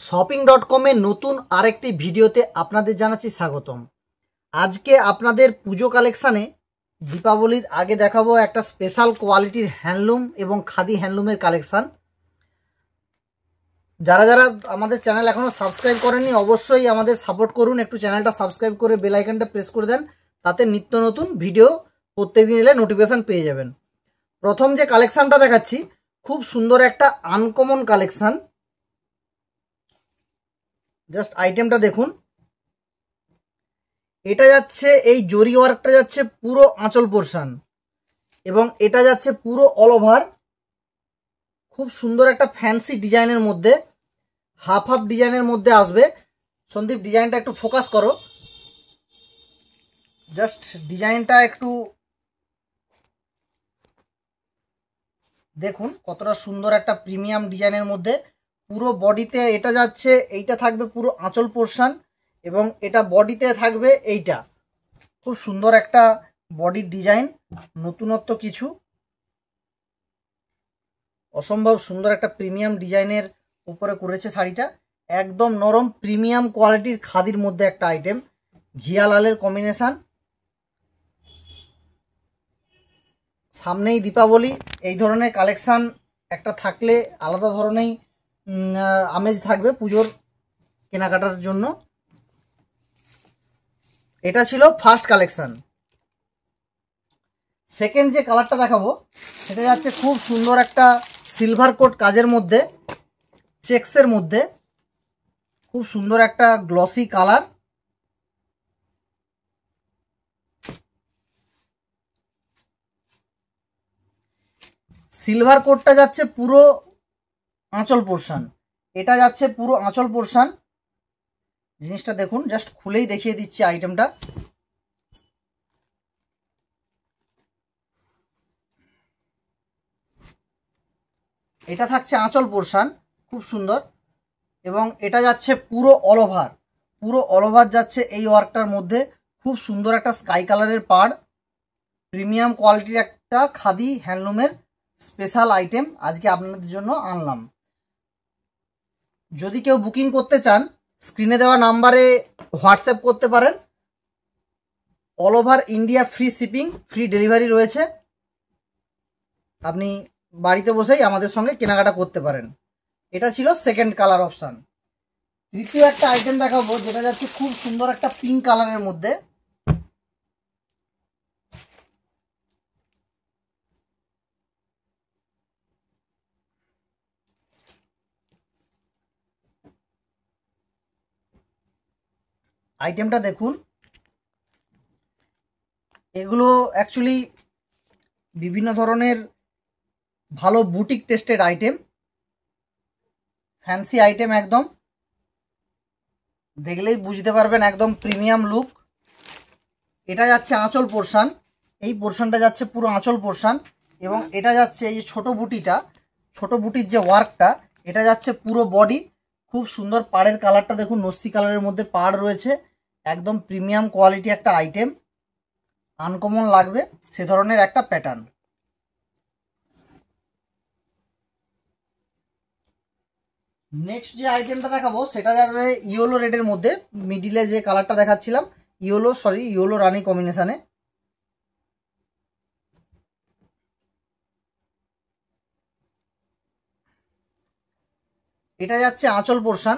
শপিং.com-এর নতুন আরেকটি ভিডিওতে আপনাদের জানাচ্ছি স্বাগতম। আজকে আপনাদের পুজো কালেকশানে দীপাবলির আগে দেখাবো একটা স্পেশাল কোয়ালিটির হ্যান্ডলুম এবং খাদি হ্যান্ডলুমের কালেকশান। যারা যারা আমাদের চ্যানেল এখনও সাবস্ক্রাইব করেননি অবশ্যই আমাদের সাপোর্ট করুন, একটু চ্যানেলটা সাবস্ক্রাইব করে বেল আইকনটা প্রেস করে দেন, তাতে নিত্য নতুন ভিডিও প্রত্যেকদিন এলে নোটিফিকেশান পেয়ে যাবেন। প্রথম যে কালেকশানটা দেখাচ্ছি খুব সুন্দর একটা আনকমন কালেকশান। জাস্ট আইটেমটা দেখুন, এটা যাচ্ছে এই জরি ওয়ার্কটা যাচ্ছে পুরো আঁচল পোর্শন এবং এটা যাচ্ছে পুরো অল ওভার। খুব সুন্দর একটা ফ্যান্সি ডিজাইনের মধ্যে, হাফ হাফ ডিজাইনের মধ্যে আসবে। সন্দীপ ডিজাইনটা একটু ফোকাস করো, জাস্ট ডিজাইনটা একটু দেখুন কতটা সুন্দর একটা প্রিমিয়াম ডিজাইনের মধ্যে। পুরো বডিতে এটা যাচ্ছে, এইটা থাকবে পুরো আঁচল পোর্শন এবং এটা বডিতে থাকবে এইটা। খুব সুন্দর একটা বডির ডিজাইন, নতুনত্ব কিছু, অসম্ভব সুন্দর একটা প্রিমিয়াম ডিজাইনের উপরে করেছে শাড়িটা। একদম নরম প্রিমিয়াম কোয়ালিটির খাদির মধ্যে একটা আইটেম, ঘিয়া লালের কম্বিনেশান। সামনেই দীপাবলি, এই ধরনের কালেকশান একটা থাকলে আলাদা ধরনেরই আমেজ থাকবে পুজোর কেনাকাটার জন্য। এটা ছিল ফার্স্ট কালেকশান। সেকেন্ড যে কালারটা দেখাবো সেটা যাচ্ছে খুব সুন্দর একটা সিলভার কোট কাজের মধ্যে, চেক্সের মধ্যে, খুব সুন্দর একটা গ্লসি কালার। সিলভার কোটটা যাচ্ছে পুরো আঁচল পোর্শন, এটা যাচ্ছে পুরো আঁচল পোর্শন। জিনিসটা দেখুন, জাস্ট খুলেই দেখিয়ে দিচ্ছি আইটেমটা। এটা থাকছে আঁচল পোর্শন, খুব সুন্দর, এবং এটা যাচ্ছে পুরো অল ওভার। পুরো অল ওভার যাচ্ছে এই ওয়ার্কটার মধ্যে। খুব সুন্দর একটা স্কাই কালারের পাড়, প্রিমিয়াম কোয়ালিটির একটা খাদি হ্যান্ডলুমের স্পেশাল আইটেম আজকে আপনাদের জন্য আনলাম। যদি কেউ বুকিং করতে চান স্ক্রিনে দেওয়া নাম্বারে হোয়াটসঅ্যাপ করতে পারেন। All over India free shipping, free delivery রয়েছে। আপনি বাড়িতে বসেই আমাদের সঙ্গে কেনাকাটা করতে পারেন। এটা ছিল সেকেন্ড কালার অপশান। তৃতীয় একটা আইটেম দেখাবো যেটা যাচ্ছে খুব সুন্দর একটা পিঙ্ক কালারের মধ্যে। আইটেমটা দেখুন, এগুলো অ্যাকচুয়ালি বিভিন্ন ধরনের ভালো boutique tested item, fancy item, একদম দেখলেই বুঝতে পারবেন একদম প্রিমিয়াম লুক। এটা যাচ্ছে আঁচল পোর্শন, এই পোর্শনটা যাচ্ছে পুরো আঁচল পোর্শন এবং এটা যাচ্ছে এই যে ছোটো বুটিটা, ছোটো বুটির যে ওয়ার্কটা, এটা যাচ্ছে পুরো বডি। খুব সুন্দর পাড়ের কালারটা দেখুন, নস্যি কালারের মধ্যে পাড় রয়েছে। একদম প্রিমিয়াম কোয়ালিটি একটা আইটেম, আনকমন লাগবে সে ধরনের একটা প্যাটার্ন। নেক্সট যে আইটেমটা দেখাবো সেটা যাবে ইয়েলো রেডের মধ্যে। মিডিলে যে কালারটা দেখাচ্ছিলাম ইয়েলো রানি কম্বিনেশানে। এটা যাচ্ছে আঁচল পোর্শন,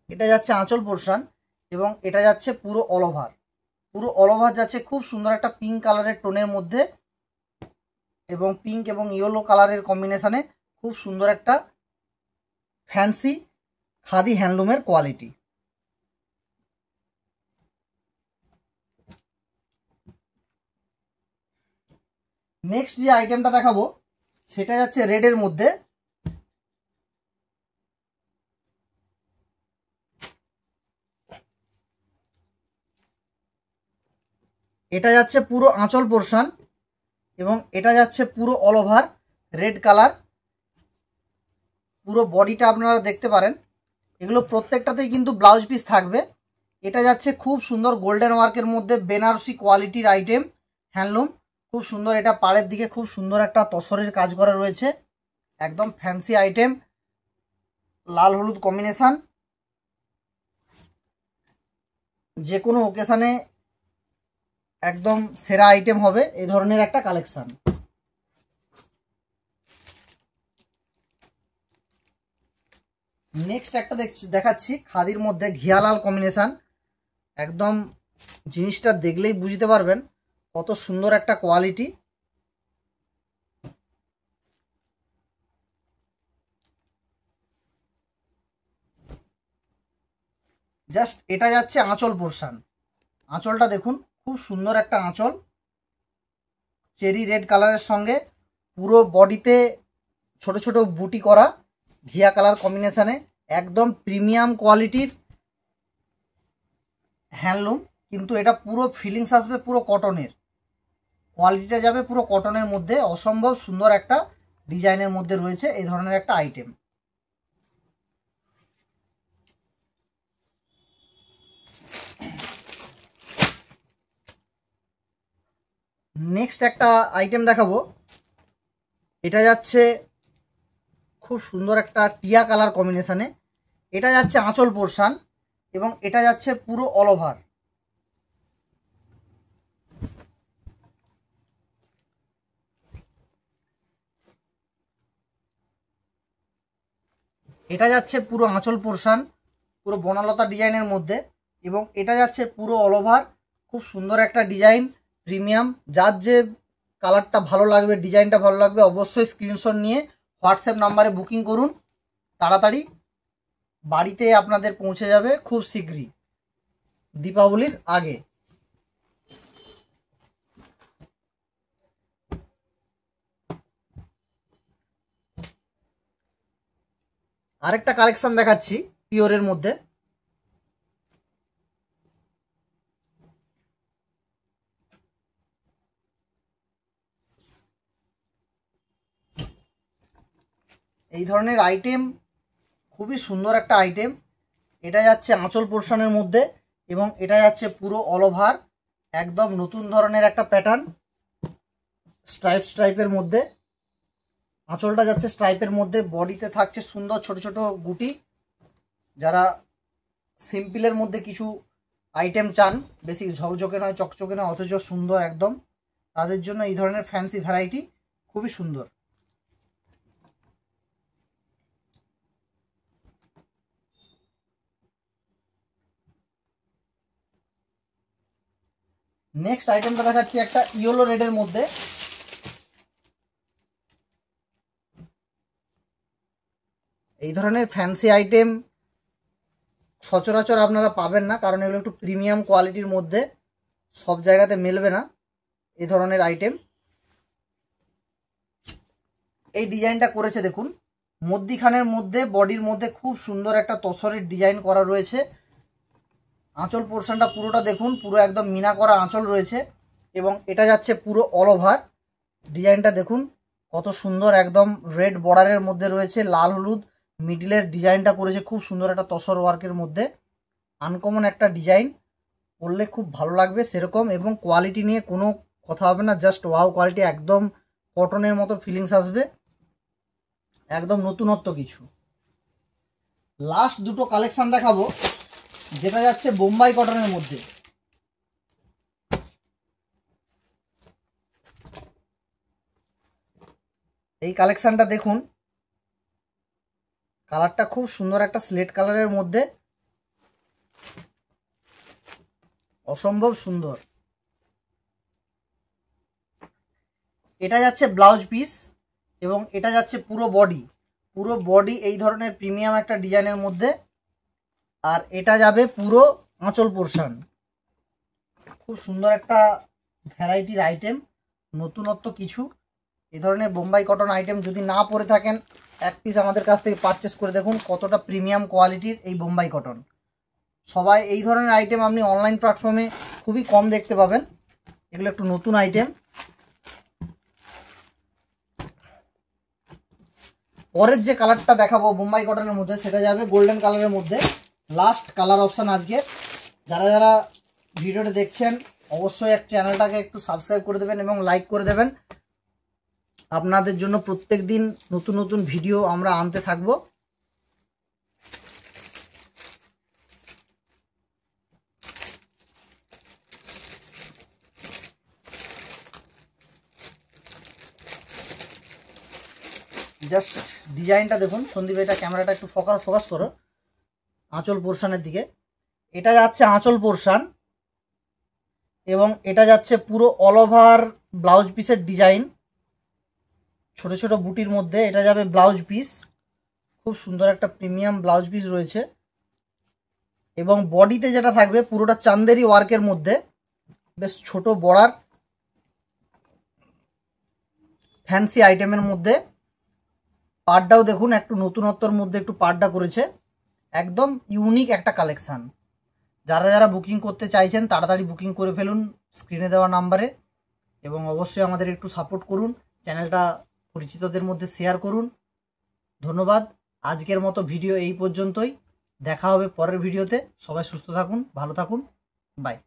এটা যাচ্ছে আঁচল পোর্শন এবং এটা যাচ্ছে পুরো অল ওভার। পুরো অল ওভার যাচ্ছে খুব সুন্দর একটা পিঙ্ক কালারের টোনের মধ্যে এবং পিঙ্ক এবং ইয়েলো কালারের কম্বিনেশানে। খুব সুন্দর একটা ফ্যান্সি খাদি হ্যান্ডলুমের কোয়ালিটি। নেক্সট যে আইটেমটা দেখাবো সেটা যাচ্ছে রেডের মধ্যে। এটা যাচ্ছে পুরো আঁচল পোর্শন এবং এটা যাচ্ছে পুরো অল ওভার রেড কালার। পুরো বডিটা আপনারা দেখতে পারেন, এগুলো প্রত্যেকটাতেই কিন্তু ব্লাউজ পিস থাকবে। এটা যাচ্ছে খুব সুন্দর গোল্ডেন ওয়ার্কের মধ্যে বেনারসি কোয়ালিটির আইটেম হ্যান্ডলুম, খুব সুন্দর। এটা পাড়ের দিকে খুব সুন্দর একটা তসরের কাজ করা রয়েছে, একদম ফ্যান্সি আইটেম। লাল হলুদ কম্বিনেশন, যে কোনো ওকেশনে একদম সেরা আইটেম হবে এই ধরনের একটা কালেকশন। নেক্সট একটা দেখাচ্ছি খাদির মধ্যে ঘিয়া লাল কম্বিনেশন। একদম জিনিসটা দেখলেই বুঝতে পারবেন কত সুন্দর একটা কোয়ালিটি। জাস্ট এটা যাচ্ছে আঁচল পোর্শন। আঁচলটা দেখুন, খুব সুন্দর একটা আঁচল, চেরি রেড কালারের সঙ্গে পুরো বডিতে ছোট ছোট বুটি করা ঘিয়া কালার কম্বিনেশনে। একদম প্রিমিয়াম কোয়ালিটির হ্যান্ডলুম, কিন্তু এটা পুরো ফিলিংস আসবে পুরো কটনের, কোয়ালিটিটা যাবে পুরো কটনের মধ্যে। অসম্ভব সুন্দর একটা ডিজাইনের মধ্যে রয়েছে এই ধরনের একটা আইটেম। নেক্সট একটা আইটেম দেখাবো, এটা যাচ্ছে খুব সুন্দর একটা টিয়া কালার কম্বিনেশনে। এটা যাচ্ছে আঁচল পোর্শন এবং এটা যাচ্ছে পুরো অল ওভার। এটা যাচ্ছে পুরো আঁচল পোর্শন, পুরো বনলতা ডিজাইনের মধ্যে, এবং এটা যাচ্ছে পুরো অল ওভার। খুব সুন্দর একটা ডিজাইন, প্রিমিয়াম। যার যে কালারটা ভালো লাগবে, ডিজাইনটা ভালো লাগবে, অবশ্যই স্ক্রিনশট নিয়ে হোয়াটসঅ্যাপ নাম্বারে বুকিং করুন। তাড়াতাড়ি বাড়িতে আপনাদের পৌঁছে যাবে খুব শীঘ্রই, দীপাবলির আগে। আরেকটা কালেকশন দেখাচ্ছি পিওরের মধ্যে। এই ধরনের আইটেম খুবই সুন্দর একটা আইটেম। এটা যাচ্ছে আঁচল পোর্শনের মধ্যে এবং এটা যাচ্ছে পুরো অল ওভার। একদম নতুন ধরনের একটা প্যাটার্ন, স্ট্রাইপের মধ্যে। আঁচলটা যাচ্ছে স্ট্রাইপের মধ্যে, বডিতে থাকছে সুন্দর ছোট ছোট গুটি। যারা সিম্পলের মধ্যে কিছু আইটেম চান, বেশি ঝকঝকে নয়, চকচকে নয়, অথচ সুন্দর একদম, তাদের জন্য এই ধরনের ফ্যান্সি ভ্যারাইটি খুবই সুন্দর। নেক্সট আইটেমটা দেখাচ্ছি একটা ইয়েলো রেডের মধ্যে। এই ধরনের ফ্যান্সি আইটেম সচরাচর আপনারা পাবেন না, কারণ এগুলো একটু প্রিমিয়াম কোয়ালিটির মধ্যে, সব জায়গাতে মেলবে না এই ধরনের আইটেম। এই ডিজাইনটা করেছে দেখুন, মধ্যিখানের মধ্যে বডির মধ্যে খুব সুন্দর একটা তসরের ডিজাইন করা রয়েছে। আঁচল পোর্শনটা পুরোটা দেখুন, পুরো একদম মিনা করা আঁচল রয়েছে এবং এটা যাচ্ছে পুরো অল ওভার। ডিজাইনটা দেখুন কত সুন্দর, একদম রেড বর্ডারের মধ্যে রয়েছে, লাল হলুদ মিডিলের ডিজাইনটা করেছে খুব সুন্দর একটা তসর ওয়ার্কের মধ্যে। আনকমন একটা ডিজাইন, পরলে খুব ভালো লাগবে সেরকম, এবং কোয়ালিটি নিয়ে কোনো কথা হবে না, জাস্ট ওয়াও কোয়ালিটি, একদম কটনের মতো ফিলিংস আসবে, একদম নতুনত্ব কিছু। লাস্ট দুটো কালেকশন দেখাবো, যেটা যাচ্ছে বোম্বাই কটনের মধ্যে। এই কালেকশনটা দেখুন, কালারটা খুব সুন্দর একটা স্লেট কালারের মধ্যে, অসম্ভব সুন্দর। এটা যাচ্ছে ব্লাউজ পিস এবং এটা যাচ্ছে পুরো বডি এই ধরনের প্রিমিয়াম একটা ডিজাইনের মধ্যে, আর এটা যাবে পুরো আঁচল পোর্শন। খুব সুন্দর একটা ভ্যারাইটির আইটেম, নতুনত্ব কিছু। এই ধরনের বোম্বাই কটন আইটেম যদি না পরে থাকেন, এক পিস আমাদের কাছ থেকে পারচেস করে দেখুন কতটা প্রিমিয়াম কোয়ালিটির এই বোম্বাই কটন। সবাই এই ধরনের আইটেম আপনি অনলাইন প্ল্যাটফর্মে খুবই কম দেখতে পাবেন, এগুলো একটু নতুন আইটেম। পরের যে কালারটা দেখাবো বোম্বাই কটনের মধ্যে, সেটা যাবে গোল্ডেন কালারের মধ্যে। লাস্ট কালার অপশান আজকে। যারা যারা ভিডিওটা দেখছেন অবশ্যই চ্যানেলটাকে একটু সাবস্ক্রাইব করে দেবেন এবং লাইক করে দেবেন। আপনাদের জন্য প্রত্যেক দিন নতুন নতুন ভিডিও আমরা আনতে থাকবো। জাস্ট ডিজাইনটা দেখুন। সন্দীপ এটা ক্যামেরাটা একটু ফোকাস করো আঁচল পোর্শনের দিকে। এটা যাচ্ছে আঁচল পোর্শন এবং এটা যাচ্ছে পুরো অল ওভার ব্লাউজ পিসের ডিজাইন। ছোট ছোট বুটির মধ্যে এটা যাবে ব্লাউজ পিস। খুব সুন্দর একটা প্রিমিয়াম ব্লাউজ পিস রয়েছে এবং বডিতে যেটা থাকবে পুরোটা চান্দেরি ওয়ার্কের মধ্যে বেশ ছোট বর্ডার ফ্যান্সি আইটেমের মধ্যে। পাড়টাও দেখুন একটু নতুনত্বর মধ্যে একটু পাড়টা করেছে, একদম ইউনিক একটা কালেকশান। যারা যারা বুকিং করতে চাইছেন তাড়াতাড়ি বুকিং করে ফেলুন স্ক্রিনে দেওয়া নাম্বারে এবং অবশ্যই আমাদের একটু সাপোর্ট করুন, চ্যানেলটা পরিচিতদের মধ্যে শেয়ার করুন। ধন্যবাদ। আজকের মতো ভিডিও এই পর্যন্তই, দেখা হবে পরের ভিডিওতে। সবাই সুস্থ থাকুন, ভালো থাকুন, বাই।